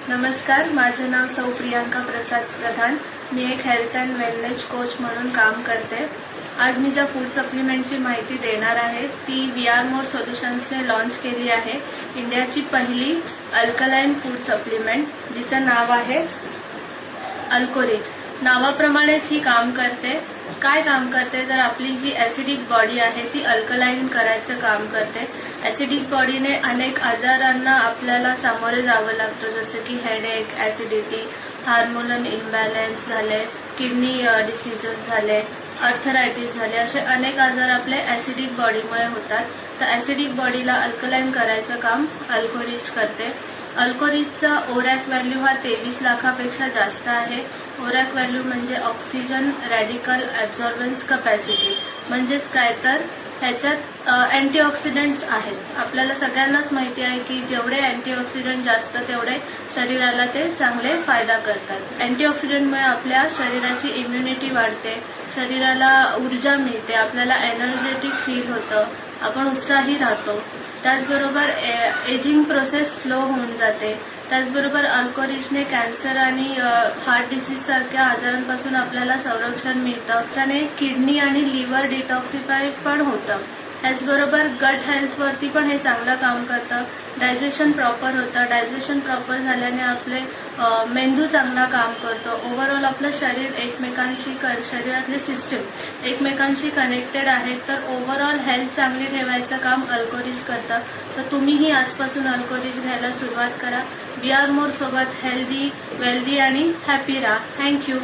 नमस्कार, माझं नाव सौ प्रियांका प्रसाद प्रधान। मी एक हेल्थ अँड वेलनेस कोच म्हणून काम करते। आज मी ज्या फूड सप्लिमेंटची माहिती देणार आहे ती वी.आर. मोर सोल्युशन्सने लॉन्च केली आहे। इंडियाची पहिली अल्कलाइन फूड सप्लिमेंट जिचं नाव आहे अल्कोरिज। नावाप्रमाणेच ही काम करते। काय काम करते तर आपली जी ऍसिडिक बॉडी आहे ती अल्कलाइन करायचं काम करते। ऍसिडिक बॉडीने अनेक आजारांना आपल्याला सामोरे जावं लागतं, जसं की हेडेक, ऍसिडिटी, हार्मोनल इम्बॅलन्स झाले, किडनी डिसीजेस झाले, अर्थरायटिस झाले, असे अनेक आजार आपल्या ऍसिडिक बॉडीमुळे होतात। तर ऍसिडिक बॉडीला अल्कलाइन करायचं काम अल्कोरिज करते। अल्कोरिजचा ओरॅक व्हॅल्यू हा 23 लाखापेक्षा जास्त आहे। ओरॅक व्हॅल्यू म्हणजे ऑक्सिजन रॅडिकल ऍब्झॉर्बन्स कॅपॅसिटी, म्हणजेच काय तर ह्याच्यात अँटीऑक्सिडंट्स आहेत। आपल्याला सगळ्यांनाच माहिती आहे की जेवढे अँटीऑक्सिडंट जास्त तेवढे शरीराला ते चांगले फायदा करतात। अँटीऑक्सिडंटमुळे आपल्या शरीराची इम्युनिटी वाढते, शरीराला ऊर्जा मिळते, आपल्याला एनर्जेटिक फील होतं, आपण उत्साही राहतो। त्याचबरोबर एजिंग प्रोसेस स्लो होऊन जाते। त्याचबरोबर अल्कोरिजने कॅन्सर आणि हार्ट डिसीज सारख्या आजारांपासून आपल्याला संरक्षण मिळतं। त्याने किडनी आणि लिव्हर डिटॉक्सिफाय पण होतं। त्याचबरोबर गट हेल्थवरती पण हे चांगलं काम करतं। डायजेशन प्रॉपर होतं। डायजेशन प्रॉपर झाल्याने आपले मेंदू चांगला काम करतो। ओव्हरऑल आपलं शरीर एकमेकांशी शरीरातले सिस्टीम एकमेकांशी कनेक्टेड आहेत। तर ओव्हरऑल हेल्थ चांगली ठेवायचं काम अल्कोरिज करतं। तर तुम्हीही आजपासून अल्कोरिज घ्यायला सुरुवात करा। वी.आर. मोर सोबत हेल्दी, वेल्दी आणि हॅपी राहा। थँक्यू।